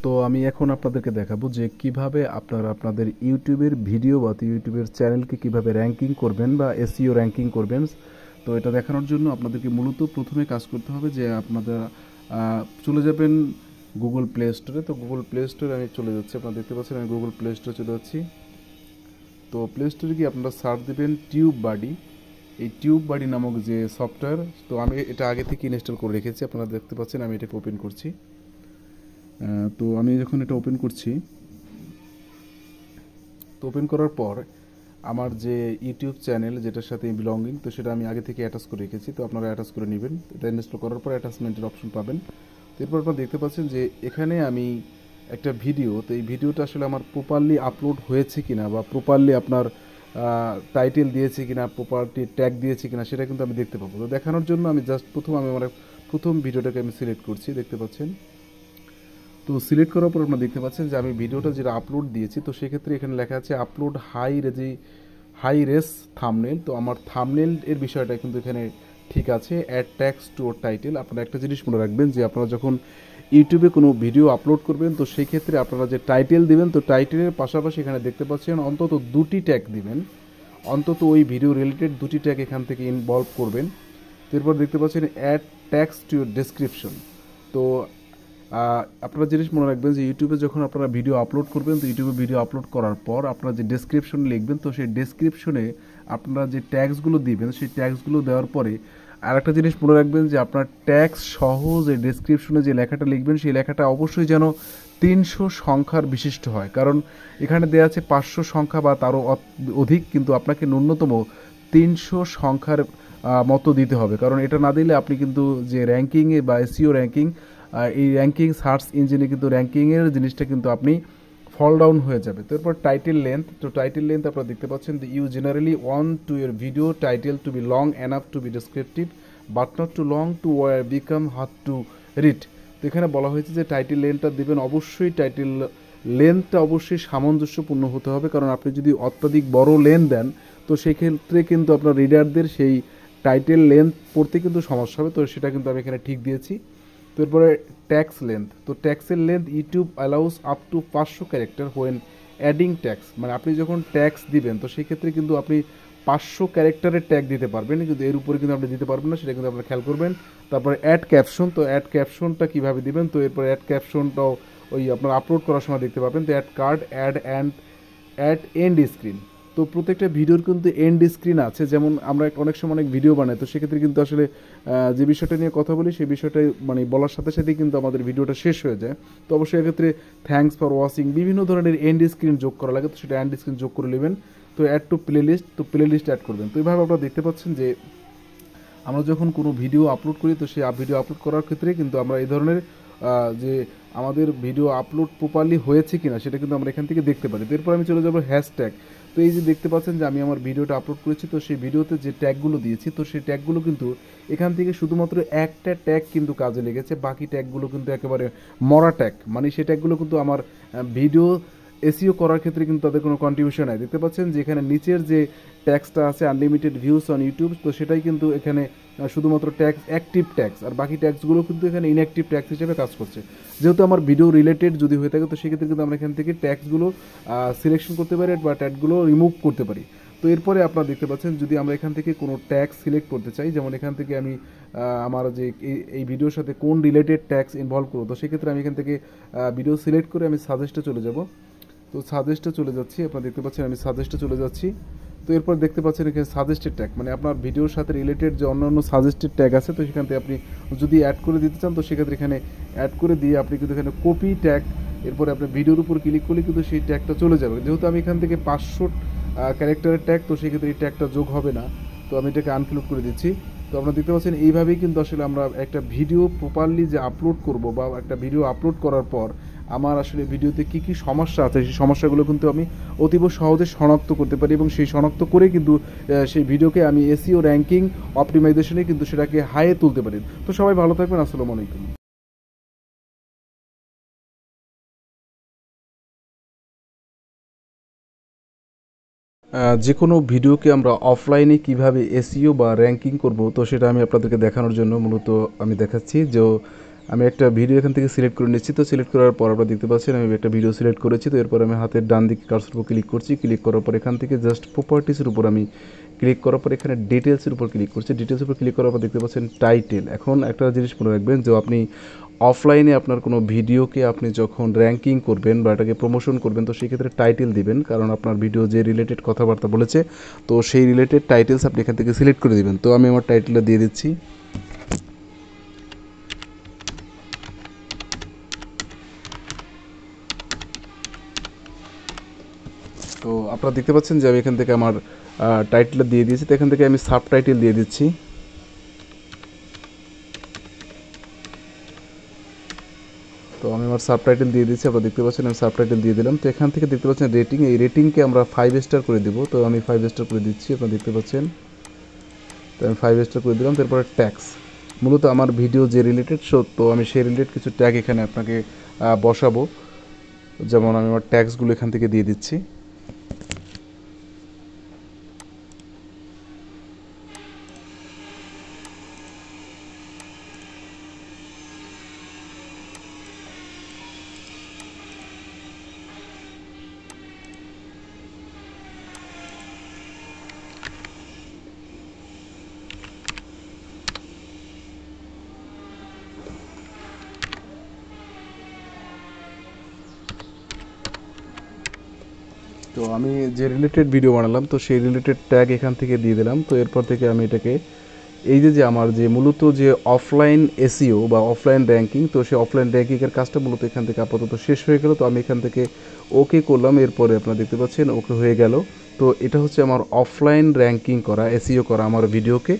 তো আমি এখন আপনাদেরকে দেখাবো যে কিভাবে আপনারা আপনাদের ইউটিউবের ভিডিও বা ইউটিউবের চ্যানেলকে কিভাবে র্যাঙ্কিং করবেন বা এসইও র্যাঙ্কিং করবেন। তো এটা দেখানোর জন্য আপনাদেরকে মূলত প্রথমে কাজ করতে হবে যে আপনারা চলে যাবেন গুগল প্লে স্টোরে। তো গুগল প্লে স্টোরে আমি চলে যাচ্ছি, আপনারা দেখতে পাচ্ছেন আমি গুগল প্লে স্টোরে চলে যাচ্ছি। তো প্লে স্টোরে গিয়ে আপনারা সার্চ দেবেন টিউববাডি। এই টিউববাডি নামক যে সফটওয়্যার, তো আমি এটা আগে থেকে ইনস্টল করে রেখেছি, আপনারা দেখতে পাচ্ছেন আমি এটাকে ওপেন করছি। তো আমি যখন এটা ওপেন করছি, তো ওপেন করার পর আমার যে ইউটিউব চ্যানেল যেটার সাথে বিলঙ্গিং, তো সেটা আমি আগে থেকে অ্যাটাচ করে রেখেছি। তো আপনারা অ্যাটাচ করে নেবেন। এটা ইনস্টল করার পর অ্যাটাচমেন্টের অপশন পাবেন। তো এরপর আপনারা দেখতে পাচ্ছেন যে এখানে আমি একটা ভিডিও, তো এই ভিডিওটা আসলে আমার প্রপারলি আপলোড হয়েছে কিনা বা প্রপারলি আপনার টাইটেল দিয়েছে কিনা, প্রপারলি ট্যাগ দিয়েছে কিনা, সেটা কিন্তু আমি দেখতে পাবো। তো দেখানোর জন্য আমি জাস্ট আমার প্রথম ভিডিওটাকে আমি সিলেক্ট করছি, দেখতে পাচ্ছেন। তো সিলেক্ট করার পর আপনারা দেখতে পাচ্ছেন যে আমি ভিডিওটা যেটা আপলোড দিয়েছি, তো সেক্ষেত্রে এখানে লেখা আছে আপলোড হাই রেস থাম্বনেল। তো আমার থাম্বনেল এর বিষয়টা কিন্তু এখানে ঠিক আছে। Add tags to title. আপনারা একটা জিনিস মনে রাখবেন যে আপনারা যখন ইউটিউবে কোনো ভিডিও আপলোড করবেন, তো সেই ক্ষেত্রে আপনারা যে টাইটেল দিবেন, তো টাইটেলের পাশাপাশি এখানে দেখতে পাচ্ছেন অন্তত দুটি ট্যাগ দিবেন, অন্তত ওই ভিডিও রিলেটেড দুটি ট্যাগ এখান থেকে ইনভলভ করবেন। এরপর দেখতে পাচ্ছেন add tags to your description. তো আপনারা জিনিস মনে রাখবেন যে ইউটিউবে যখন আপনারা ভিডিও আপলোড করবেন, তো ইউটিউবে ভিডিও আপলোড করার পর আপনারা যে ডেসক্রিপশন লিখবেন, তো সেই ডেসক্রিপশনে আপনারা যে ট্যাগসগুলো দিবেন, সেই ট্যাগসগুলো দেওয়ার পরে আর একটা জিনিস মনে রাখবেন যে আপনার ট্যাক্স সহ যে ডেসক্রিপশনে যে লেখাটা লিখবেন, সেই লেখাটা অবশ্যই যেন 300 সংখ্যার বিশিষ্ট হয়। কারণ এখানে দেওয়া আছে 500 সংখ্যা বা তারও অধিক, কিন্তু আপনাকে ন্যূনতম 300 সংখ্যার মতো দিতে হবে। কারণ এটা না দিলে আপনি কিন্তু যে র্যাঙ্কিংয়ে বা এসইও র্যাঙ্কিং, এই র্যাঙ্কিং সার্চ ইঞ্জিনে কিন্তু র্যাঙ্কিংয়ের জিনিসটা কিন্তু আপনি ফল ডাউন হয়ে যাবে। তো এরপর টাইটেল লেন্থ। তো টাইটেল লেন্থ আপনারা দেখতে পাচ্ছেন যে you generally want to your video title to be long enough to be descriptive but not too long to war become hard to read. তো এখানে বলা হয়েছে যে টাইটেল লেন্থটা দেবেন, অবশ্যই টাইটেল লেন্থটা অবশ্যই সামঞ্জস্যপূর্ণ হতে হবে। কারণ আপনি যদি অত্যাধিক বড় লেন্থ দেন, তো সেই ক্ষেত্রে কিন্তু আপনার রিডারদের সেই টাইটেল লেন্থ পড়তে কিন্তু সমস্যা হবে। তো সেটা কিন্তু আমি এখানে ঠিক দিয়েছি। তো এরপরে ট্যাক্স লেন্থ। তো ট্যাক্সের length YouTube allows up to 500 character when adding tax. মানে আপনি যখন ট্যাক্স দিবেন, তো সেই ক্ষেত্রে কিন্তু আপনি 500 ক্যারেক্টারের ট্যাগ দিতে পারবেন, কিন্তু এর উপরে কিন্তু আপনি দিতে পারবেন না, সেটা কিন্তু আপনারা খেয়াল করবেন। তারপরে অ্যাড ক্যাপশন। তো অ্যাড ক্যাপশনটা কীভাবে দিবেন, তো এরপরে অ্যাড ক্যাপশনটাও ওই আপনার আপলোড করার সময় দেখতে পাবেন। তো add card, add end screen. তো প্রত্যেকটা ভিডিওর কিন্তু এন্ড স্ক্রিন আছে। যেমন আমরা অনেক সময় অনেক ভিডিও বানাই, তো সেক্ষেত্রে কিন্তু আসলে যে বিষয়টা নিয়ে কথা বলি, সেই বিষয়টাই মানে বলার সাথে সাথেই কিন্তু আমাদের ভিডিওটা শেষ হয়ে যায়। তো অবশ্যই এক্ষেত্রে থ্যাঙ্কস ফর ওয়াচিং বিভিন্ন ধরনের এন্ড স্ক্রিন যোগ করা লাগে, তো সেটা এন্ড স্ক্রিন যোগ করে নেবেন। তো অ্যাড টু প্লে লিস্ট, তো প্লে লিস্ট অ্যাড করবেন। তো এইভাবে আপনারা দেখতে পাচ্ছেন যে আমরা যখন কোনো ভিডিও আপলোড করি, তো সেই ভিডিও আপলোড করার ক্ষেত্রে কিন্তু আমরা এই ধরনের যে আমাদের ভিডিও আপলোড প্রপারলি হয়েছে কিনা, সেটা কিন্তু আমরা এখান থেকে দেখতে পারি। তো এরপর আমি চলে যাবো হ্যাশট্যাগ। তো এই যে দেখতে পাচ্ছেন যে আমি আমার ভিডিওটা আপলোড করেছি, তো সেই ভিডিওতে যে ট্যাগগুলো দিয়েছি, তো সেই ট্যাগগুলো কিন্তু এখান থেকে শুধুমাত্র একটা ট্যাগ কিন্তু কাজে লেগেছে, বাকি ট্যাগগুলো কিন্তু একেবারে মরা ট্যাগ। মানে সেই ট্যাগগুলো কিন্তু আমার ভিডিও এসইও করার ক্ষেত্রে কিন্তু তাদের কোনো কন্ট্রিবিউশন নাই। দেখতে পাচ্ছেন যে এখানে নিচের যে ট্যাক্সটা আছে আনলিমিটেড ভিউস অন ইউটিউব, তো সেটাই কিন্তু এখানে শুধুমাত্র ট্যাক্স অ্যাক্টিভ ট্যাক্স, আর বাকি ট্যাক্সগুলো কিন্তু এখানে ইনঅ্যাক্টিভ ট্যাক্স হিসেবে কাজ করছে। যেহেতু আমার ভিডিও রিলেটেড যদি হয়ে থাকে, তো সেক্ষেত্রে কিন্তু আমরা এখান থেকে ট্যাক্সগুলো সিলেকশন করতে পারি বা ট্যাগগুলো রিমুভ করতে পারি। তো এরপরে আপনারা দেখতে পাচ্ছেন যদি আমরা এখান থেকে কোনো ট্যাক্স সিলেক্ট করতে চাই, যেমন এখান থেকে আমি আমার যে এই ভিডিওর সাথে কোন রিলেটেড ট্যাক্স ইনভলভ করবো, তো সেক্ষেত্রে আমি এখান থেকে ভিডিও সিলেক্ট করে আমি সাজেস্টে চলে যাব। তো সাজেস্টে চলে যাচ্ছি, আপনারা দেখতে পাচ্ছেন আমি সাজেস্টে চলে যাচ্ছি। তো এরপর দেখতে পাচ্ছেন এখানে সাজেস্টেড ট্যাগ, মানে আপনার ভিডিওর সাথে রিলেটেড যে অন্যান্য সাজেস্টেড ট্যাগ আছে, তো সেখান থেকে আপনি যদি অ্যাড করে দিতে চান, তো সেক্ষেত্রে এখানে অ্যাড করে দিয়ে আপনি কিন্তু এখানে কপি ট্যাগ, এরপরে আপনার ভিডিওর উপর ক্লিক করলে কিন্তু সেই ট্যাগটা চলে যাবে। যেহেতু আমি এখান থেকে 500 ক্যারেক্টারের ট্যাগ, তো সেক্ষেত্রে এই ট্যাগটা যোগ হবে না, তো আমি এটাকে আনক্লুড করে দিচ্ছি। তো আপনারা দেখতে পাচ্ছেন এইভাবেই কিন্তু আসলে আমরা একটা ভিডিও প্রপারলি যে আপলোড করব বা একটা ভিডিও আপলোড করার পর আমার আসলে ভিডিওতে কী কী সমস্যা আছে, সেই সমস্যাগুলো কিন্তু আমি অতীব সহজে শনাক্ত করতে পারি, এবং সেই শনাক্ত করে কিন্তু সেই ভিডিওকে আমি এসইও র্যাঙ্কিং অপটিমাইজেশনে কিন্তু সেটাকে হাইয়ে তুলতে পারি। তো সবাই ভালো থাকবেন, আসসালামু আলাইকুম। যে কোনো ভিডিওকে আমরা অফলাইনে কিভাবে এসইও বা র্যাঙ্কিং করব, তো সেটা আমি আপনাদেরকে দেখানোর জন্য মূলত আমি দেখাচ্ছি যে আমি একটা ভিডিও এখান থেকে সিলেক্ট করে নিচ্ছি। তো সিলেক্ট করার পর আপনারা দেখতে পাচ্ছেন আমি একটা ভিডিও সিলেক্ট করেছি। তো এরপর আমি হাতের ডান দিকে কার্সর উপর ক্লিক করছি। ক্লিক করার পর এখান থেকে জাস্ট প্রপার্টিসের উপর আমি ক্লিক করার পর এখানে ডিটেলসের উপর ক্লিক করছি। ডিটেলসের উপর ক্লিক করার পর দেখতে পাচ্ছেন টাইটেল। এখন একটা জিনিস মনে রাখবেন যে আপনি অফলাইনে আপনার কোনো ভিডিওকে আপনি যখন র্যাঙ্কিং করবেন বা এটাকে প্রমোশন করবেন, তো সেই ক্ষেত্রে টাইটেল দিবেন, কারণ আপনার ভিডিও যে রিলেটেড কথাবার্তা বলেছে তো সেই রিলেটেড টাইটেলস আপনি এখান থেকে সিলেক্ট করে দিবেন। তো আমি আমার টাইটেলটা দিয়ে দিচ্ছি। তো আপনারা দেখতে পাচ্ছেন যে আমি এখান থেকে আমার টাইটেলটা দিয়ে দিয়েছি। তো এখান থেকে আমি সাব টাইটেল দিয়ে দিচ্ছি। তো আমি আমার সাবটাইটেল দিয়ে দিচ্ছি। আপনারা দেখতে পাচ্ছেন আমি সাবটাইটেল দিয়ে দিলাম। তো এখান থেকে দেখতে পাচ্ছেন রেটিং, এই রেটিংকে আমরা 5 স্টার করে দিব। তো আমি 5 স্টার করে দিচ্ছি, আপনারা দেখতে পাচ্ছেন। তো আমি 5 স্টার করে দিলাম। তারপরে ট্যাক্স, মূলত আমার ভিডিও যে রিলেটেড তো আমি সেই রিলেটেড কিছু ট্যাগ এখানে আপনাকে বসাবো। যেমন আমি আমার ট্যাক্সগুলো এখান থেকে দিয়ে দিচ্ছি। তো আমি যে রিলেটেড ভিডিও বানালাম তো সেই রিলেটেড ট্যাগ এখান থেকে দিয়ে দিলাম। তো এরপর থেকে আমি এটাকে এই যে আমার যে মূলত যে অফলাইন এসইও বা অফলাইন র্যাঙ্কিং, তো সেই অফলাইন র্যাঙ্কিংয়ের কাজটা মূলত এখান থেকে আপাতত শেষ হয়ে গেল। তো আমি এখান থেকে ওকে করলাম। এরপরে আপনারা দেখতে পাচ্ছেন ওকে হয়ে গেল। তো এটা হচ্ছে আমার অফলাইন র্যাঙ্কিং করা, এসইও করা আমার ভিডিওকে।